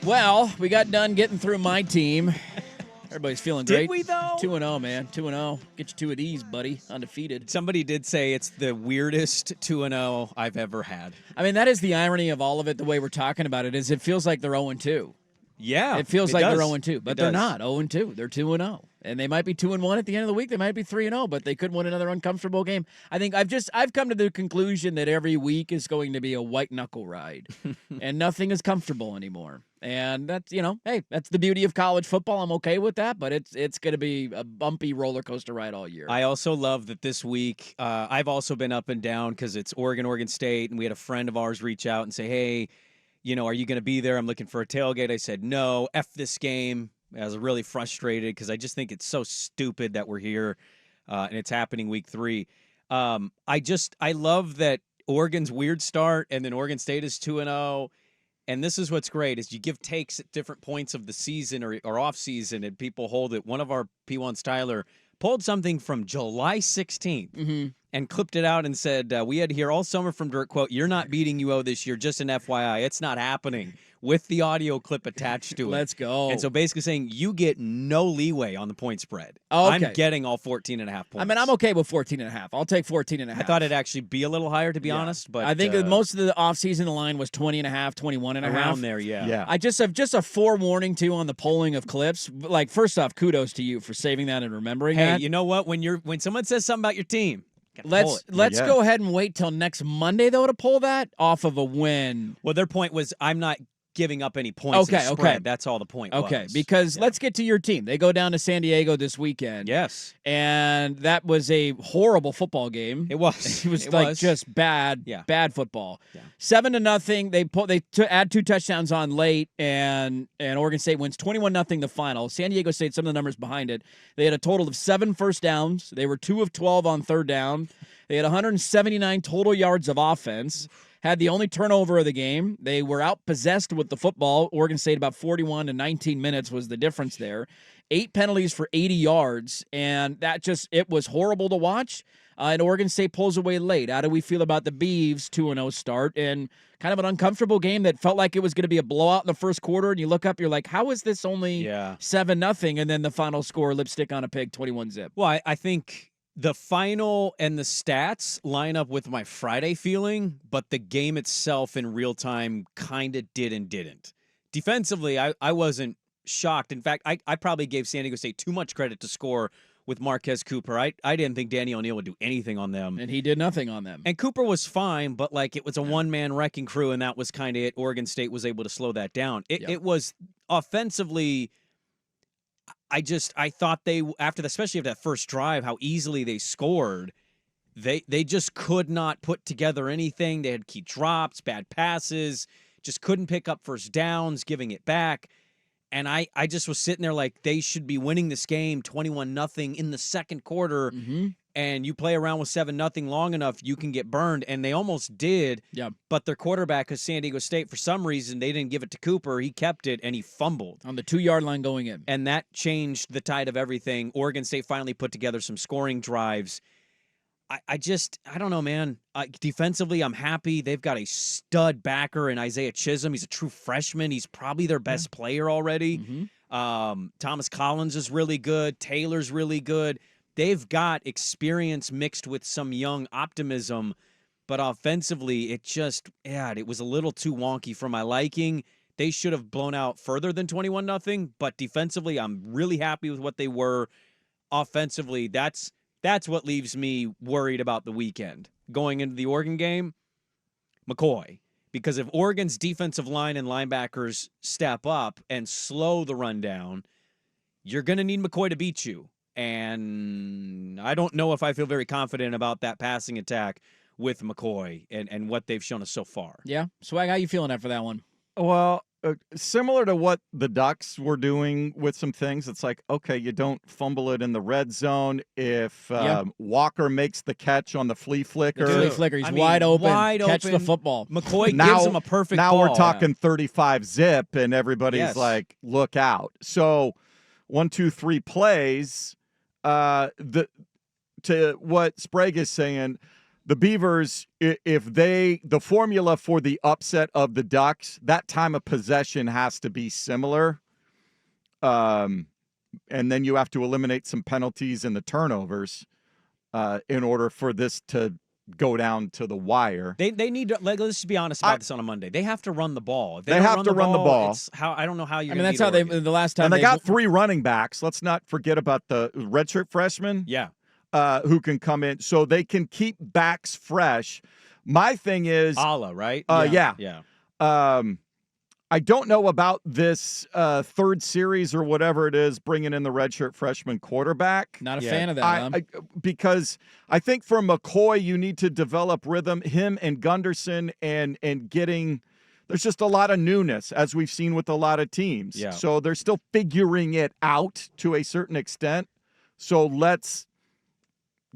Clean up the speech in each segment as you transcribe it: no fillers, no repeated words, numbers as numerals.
Well, we got done getting through my team. Everybody's feeling great. Did we, though? 2-0, man. 2-0. Get you two of these, buddy. Undefeated. Somebody did say it's the weirdest 2-0 I've ever had. I mean, that is the irony of all of it, the way we're talking about it, is it feels like they're 0-2. Yeah. It feels like does. they're 0-2, but they're not 0-2. They're 2-0. And they might be 2-1 at the end of the week. They might be 3-0, but they could win another uncomfortable game. I think I've come to the conclusion that every week is going to be a white knuckle ride, and nothing is comfortable anymore. And that's, hey, that's the beauty of college football. I'm okay with that, but it's going to be a bumpy roller coaster ride all year. I also love that this week, I've also been up and down because it's Oregon State, and we had a friend of ours reach out and say, hey, are you going to be there? I'm looking for a tailgate. I said, no, F this game. I was really frustrated because I just think it's so stupid that we're here and it's happening week 3. I love that Oregon's weird start and then Oregon State is 2-0. And this is what's great is you give takes at different points of the season or off season and people hold it. One of our P1s, Tyler, pulled something from July 16th and clipped it out and said, we had to hear all summer from Dirk, quote, you're not beating UO this year, just an FYI. It's not happening, with the audio clip attached to it. Let's go. And so basically saying you get no leeway on the point spread. Oh, okay. I'm getting all 14.5 points. I mean, I'm okay with 14.5. I'll take 14.5. I thought it'd actually be a little higher, to be honest. But I think most of the offseason, the line was 20.5, 21.5. Around there, yeah. I just have a forewarning, too, on the polling of clips. Like, first off, kudos to you for saving that and remembering that. Hey, you know what? When someone says something about your team, let's go ahead and wait till next Monday, though, to pull that off of a win. Well, their point was I'm not giving up any points. Okay. That's all the point was. Okay, because let's get to your team. They go down to San Diego this weekend. Yes. And that was a horrible football game. It was. It was just bad, bad football. Yeah. 7-0. They add 2 touchdowns on late, and Oregon State wins 21-0 the final. San Diego State, some of the numbers behind it, they had a total of 7 first downs. They were 2 of 12 on third down. They had 179 total yards of offense. Had the only turnover of the game. They were outpossessed with the football. Oregon State about 41 to 19 minutes was the difference there. 8 penalties for 80 yards, and it was horrible to watch. And Oregon State pulls away late. How do we feel about the Beavs 2-0 start and kind of an uncomfortable game that felt like it was going to be a blowout in the first quarter? And you look up, you're like, how is this only 7-0? And then the final score, lipstick on a pig, 21-zip. Well, I think the final and the stats line up with my Friday feeling, but the game itself in real time kind of did and didn't. Defensively, I wasn't shocked. In fact, I probably gave San Diego State too much credit to score with Marquez Cooper. I didn't think Danny O'Neal would do anything on them. And he did nothing on them. And Cooper was fine, but it was a one-man wrecking crew, and that was kind of it. Oregon State was able to slow that down. It was offensively, I thought especially after that first drive, how easily they scored. They just could not put together anything. They had key drops, bad passes, just couldn't pick up first downs, giving it back. And I just was sitting there like they should be winning this game 21-0 in the second quarter. Mm-hmm. And you play around with 7-0 long enough, you can get burned. And they almost did. Yeah. But their quarterback, because San Diego State, for some reason, they didn't give it to Cooper. He kept it, and he fumbled. On the 2-yard line going in. And that changed the tide of everything. Oregon State finally put together some scoring drives. I don't know, man. Defensively, I'm happy. They've got a stud backer in Isaiah Chisholm. He's a true freshman. He's probably their best player already. Mm-hmm. Thomas Collins is really good. Taylor's really good. They've got experience mixed with some young optimism, but offensively, it was a little too wonky for my liking. They should have blown out further than 21-0, but defensively, I'm really happy with what they were. Offensively, that's what leaves me worried about the weekend. Going into the Oregon game, McCoy. Because if Oregon's defensive line and linebackers step up and slow the rundown, you're going to need McCoy to beat you. And I don't know if I feel very confident about that passing attack with McCoy and what they've shown us so far. Yeah. Swag, how you feeling after that one? Well, similar to what the Ducks were doing with some things, it's like, okay, you don't fumble it in the red zone. If Walker makes the catch on the flea flicker. He's wide open. Catch the football. McCoy gives him a perfect ball. Now we're talking 35 zip, and everybody's like, look out. So 1, 2, 3 plays. To what Sprague is saying, the Beavers, the formula for the upset of the Ducks, that time of possession has to be similar. And then you have to eliminate some penalties and the turnovers in order for this to go down to the wire. They need to, let's just be honest about this on a Monday. They have to run the ball. If they have to run the ball. I don't know how you're I mean, that's how the last time. And they got 3 running backs. Let's not forget about the redshirt freshmen. Yeah. Who can come in so they can keep backs fresh. My thing is Allah, right? Yeah. I don't know about this third series or whatever it is, bringing in the redshirt freshman quarterback. Not a fan of that, because I think for McCoy, you need to develop rhythm, him and Gunderson, and getting – there's just a lot of newness, as we've seen with a lot of teams. Yeah. So they're still figuring it out to a certain extent. So let's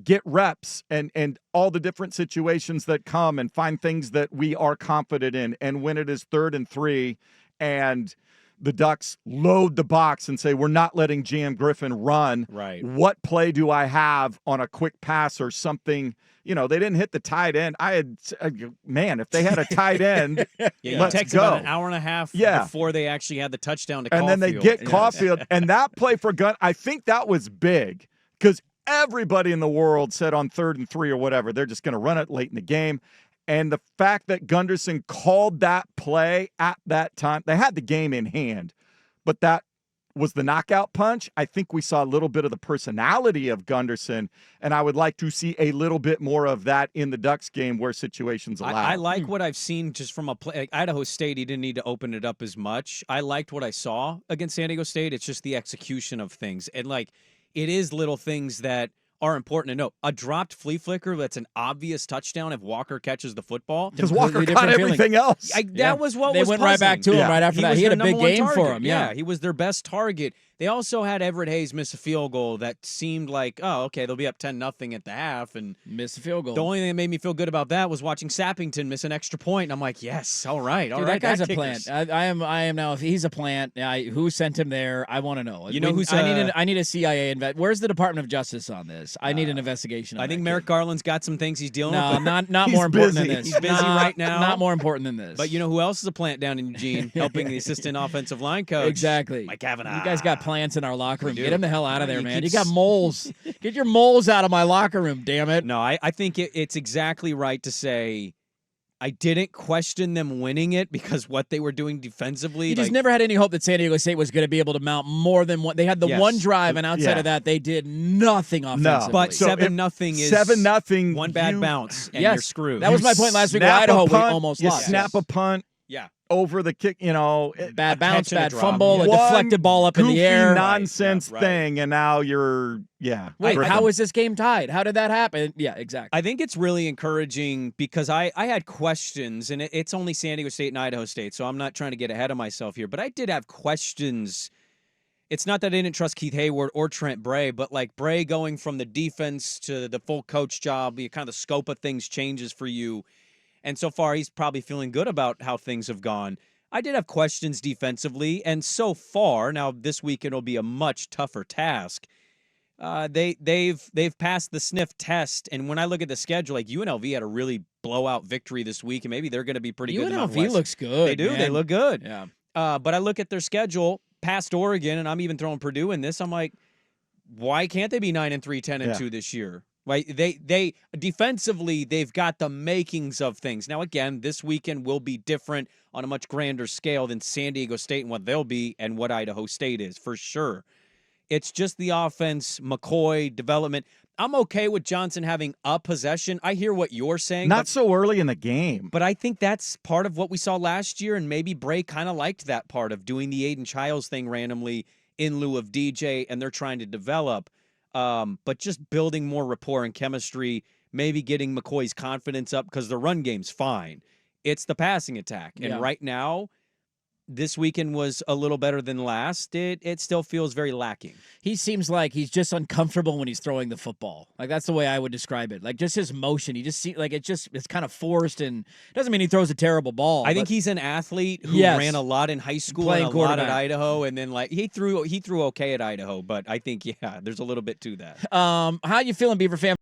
get reps and all the different situations that come and find things that we are confident in. And when it is 3rd and 3 and the Ducks load the box and say, we're not letting Jam Griffin run. Right. What play do I have on a quick pass or something? You know, they didn't hit the tight end. If they had a tight end, it takes about an hour and a half before they actually had the touchdown to Caulfield. And then they get Caulfield. And that play for Gun, I think that was big because everybody in the world said on 3rd and 3 or whatever, they're just going to run it late in the game. And the fact that Gunderson called that play at that time, they had the game in hand, but that was the knockout punch. I think we saw a little bit of the personality of Gunderson, and I would like to see a little bit more of that in the Ducks game where situations allow. I like what I've seen just from a play. Like Idaho State, he didn't need to open it up as much. I liked what I saw against San Diego State. It's just the execution of things. And, it is little things that are important to know. A dropped flea flicker that's an obvious touchdown if Walker catches the football. Because Walker got everything else. That was what they was went puzzling. right back to him right after that. He had a big game for him. Yeah, he was their best target. They also had Everett Hayes miss a field goal that seemed like, oh, okay, they'll be up 10-0 at the half. And missed a field goal. The only thing that made me feel good about that was watching Sappington miss an extra point. And I'm like, yes, all right. That guy's a plant. I am now. If he's a plant, who sent him there? I want to know. You know who's? I need a CIA Where's the Department of Justice on this? I need an investigation. I think Merrick Garland's got some things he's dealing with. No, not more important than this. He's busy right now. Not more important than this. But you know who else is a plant down in Eugene, helping the assistant offensive line coach? Exactly. Mike Kavanaugh. You guys got plants in our locker room. Get him the hell out of there, man. You got moles. Get your moles out of my locker room, damn it. No, I think it's exactly right to say I didn't question them winning it because what they were doing defensively. You just never had any hope that San Diego State was going to be able to mount more than one. They had the one drive, and outside of that, they did nothing offensively. No, but 7-0 is 7-0. One bad bounce, and you're screwed. That was my point last week with Idaho. We almost lost. Snap a punt. Yeah. Over the kick, bad bounce, bad fumble, a deflected ball up in the air. Nonsense thing, and now you're, Wait, how is this game tied? How did that happen? Yeah, exactly. I think it's really encouraging because I had questions, and it's only San Diego State and Idaho State, so I'm not trying to get ahead of myself here, but I did have questions. It's not that I didn't trust Keith Hayward or Trent Bray, but Bray going from the defense to the full coach job, kind of the scope of things changes for you. And so far, he's probably feeling good about how things have gone. I did have questions defensively, and so far, now this week it'll be a much tougher task. They've passed the sniff test, and when I look at the schedule, UNLV had a really blowout victory this week, and maybe they're going to be pretty good. UNLV looks good. They do. Man. They look good. Yeah. But I look at their schedule past Oregon, and I'm even throwing Purdue in this. I'm like, why can't they be 9-3, 10-2 this year? Right? They defensively, they've got the makings of things. Now, again, this weekend will be different on a much grander scale than San Diego State and what they'll be and what Idaho State is, for sure. It's just the offense, McCoy, development. I'm okay with Johnson having a possession. I hear what you're saying. Not so early in the game. But I think that's part of what we saw last year, and maybe Bray kind of liked that part of doing the Aiden Childs thing randomly in lieu of DJ, and they're trying to develop. But just building more rapport and chemistry, maybe getting McCoy's confidence up because the run game's fine. It's the passing attack. And right now, this weekend was a little better than last. It still feels very lacking. He seems like he's just uncomfortable when he's throwing the football. That's the way I would describe it. Just his motion. He just seems like it's kind of forced, and doesn't mean he throws a terrible ball. I think he's an athlite who ran a lot in high school and a lot at Idaho, and then he threw okay at Idaho, but I think there's a little bit to that. How you feeling, Beaver fan?